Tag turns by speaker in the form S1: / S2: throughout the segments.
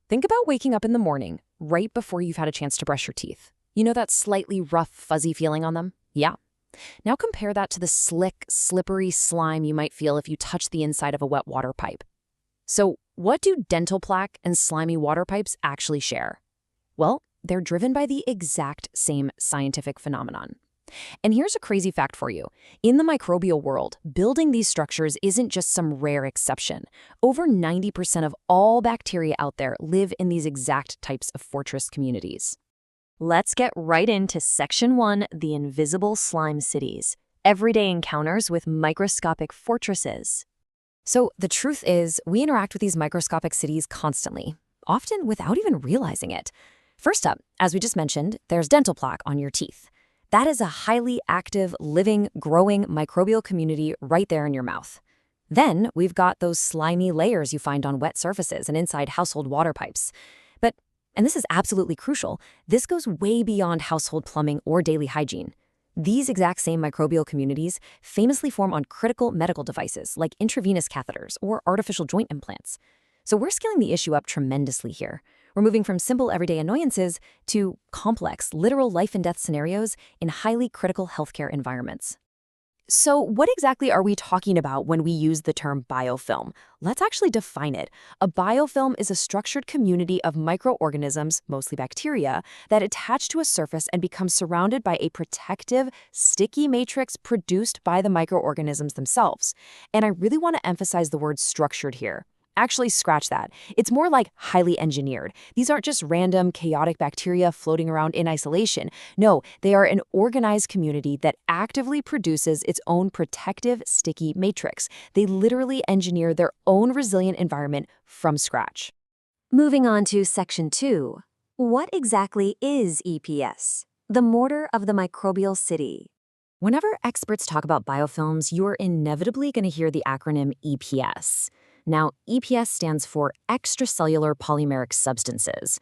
S1: Think about waking up in the morning, right before you've had a chance to brush your teeth. You know that slightly rough, fuzzy feeling on them? Yeah. Now compare that to the slick, slippery slime you might feel if you touch the inside of a wet water pipe. So, what do dental plaque and slimy water pipes actually share? Well, they're driven by the exact same scientific phenomenon. And here's a crazy fact for you. In the microbial world, building these structures isn't just some rare exception. Over 90% of all bacteria out there live in these exact types of fortress communities.
S2: Let's get right into Section 1, the invisible slime cities. Everyday encounters with microscopic fortresses.
S1: So the truth is, we interact with these microscopic cities constantly, often without even realizing it. First up, as we just mentioned, there's dental plaque on your teeth. That is a highly active, living, growing microbial community right there in your mouth. Then we've got those slimy layers you find on wet surfaces and inside household water pipes. But, and this is absolutely crucial, this goes way beyond household plumbing or daily hygiene. These exact same microbial communities famously form on critical medical devices like intravenous catheters or artificial joint implants. So we're scaling the issue up tremendously here. We're moving from simple everyday annoyances to complex, literal life and death scenarios in highly critical healthcare environments. So what exactly are we talking about when we use the term biofilm? Let's actually define it. A biofilm is a structured community of microorganisms, mostly bacteria, that attach to a surface and become surrounded by a protective, sticky matrix produced by the microorganisms themselves. And I really want to emphasize the word structured here. Actually, scratch that. It's more like highly engineered. These aren't just random, chaotic bacteria floating around in isolation. No, they are an organized community that actively produces its own protective, sticky matrix. They literally engineer their own resilient environment from scratch.
S2: Moving on to Section 2. What exactly is EPS? The mortar of the microbial city.
S1: Whenever experts talk about biofilms, you're inevitably going to hear the acronym EPS. Now, EPS stands for extracellular polymeric substances.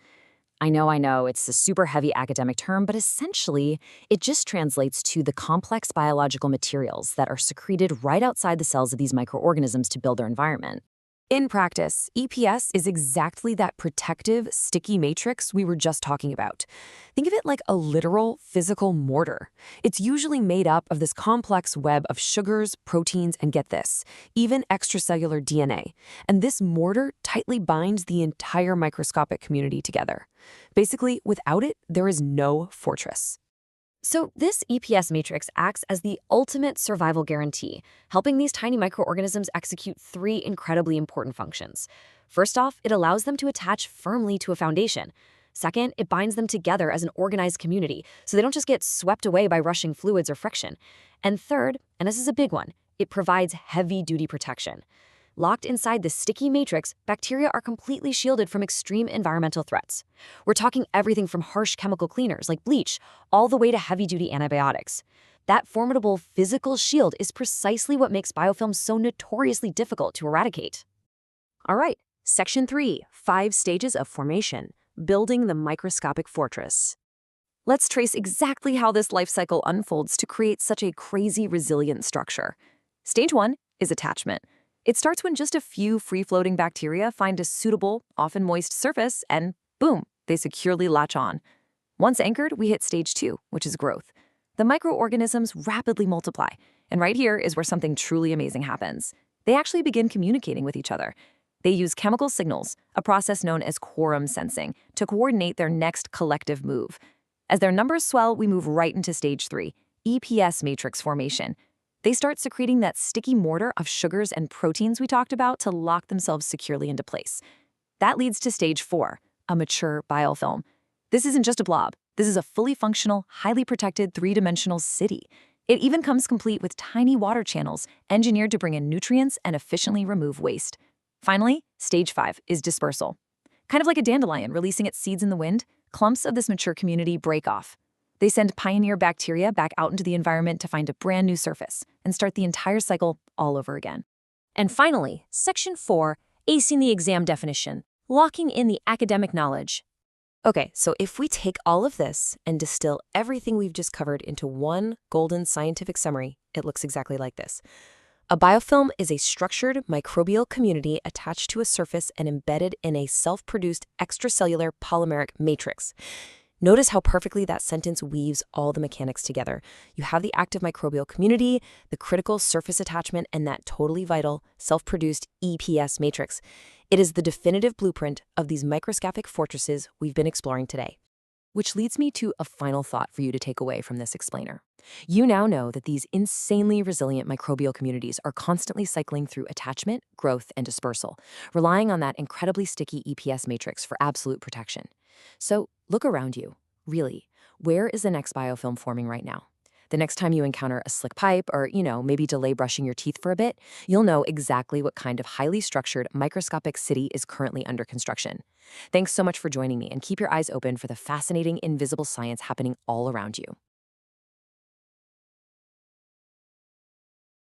S1: I know, it's a super heavy academic term, but essentially, it just translates to the complex biological materials that are secreted right outside the cells of these microorganisms to build their environment. In practice, EPS is exactly that protective, sticky matrix we were just talking about. Think of it like a literal, physical mortar. It's usually made up of this complex web of sugars, proteins, and get this, even extracellular DNA. And this mortar tightly binds the entire microscopic community together. Basically, without it, there is no fortress. So this EPS matrix acts as the ultimate survival guarantee, helping these tiny microorganisms execute three incredibly important functions. First off, it allows them to attach firmly to a foundation. Second, it binds them together as an organized community, so they don't just get swept away by rushing fluids or friction. And third, and this is a big one, it provides heavy-duty protection. Locked inside the sticky matrix, bacteria are completely shielded from extreme environmental threats. We're talking everything from harsh chemical cleaners like bleach, all the way to heavy-duty antibiotics. That formidable physical shield is precisely what makes biofilms so notoriously difficult to eradicate. All right, Section 3, 5 stages of formation, building the microscopic fortress. Let's trace exactly how this life cycle unfolds to create such a crazy resilient structure. Stage 1 is attachment. It starts when just a few free-floating bacteria find a suitable, often moist surface, and boom, they securely latch on. Once anchored, we hit stage 2, which is growth. The microorganisms rapidly multiply, and right here is where something truly amazing happens. They actually begin communicating with each other. They use chemical signals, a process known as quorum sensing, to coordinate their next collective move. As their numbers swell, we move right into stage 3, EPS matrix formation. They start secreting that sticky mortar of sugars and proteins we talked about to lock themselves securely into place. That leads to stage 4, a mature biofilm. This isn't just a blob. This is a fully functional, highly protected, three-dimensional city. It even comes complete with tiny water channels engineered to bring in nutrients and efficiently remove waste. Finally, stage 5 is dispersal. Kind of like a dandelion releasing its seeds in the wind, clumps of this mature community break off. They send pioneer bacteria back out into the environment to find a brand new surface and start the entire cycle all over again. And finally, Section 4, acing the exam definition, locking in the academic knowledge. Okay, so if we take all of this and distill everything we've just covered into one golden scientific summary, it looks exactly like this.
S2: A biofilm is a structured microbial community attached to a surface and embedded in a self-produced extracellular polymeric matrix. Notice how perfectly that sentence weaves all the mechanics together. You have the active microbial community, the critical surface attachment, and that totally vital self-produced EPS matrix. It is the definitive blueprint of these microscopic fortresses we've been exploring today. Which leads me to a final thought for you to take away from this explainer. You now know that these insanely resilient microbial communities are constantly cycling through attachment, growth, and dispersal, relying on that incredibly sticky EPS matrix for absolute protection. So look around you. Really, where is the next biofilm forming right now? The next time you encounter a slick pipe or, maybe delay brushing your teeth for a bit, you'll know exactly what kind of highly structured microscopic city is currently under construction. Thanks so much for joining me, and keep your eyes open for the fascinating invisible science happening all around you.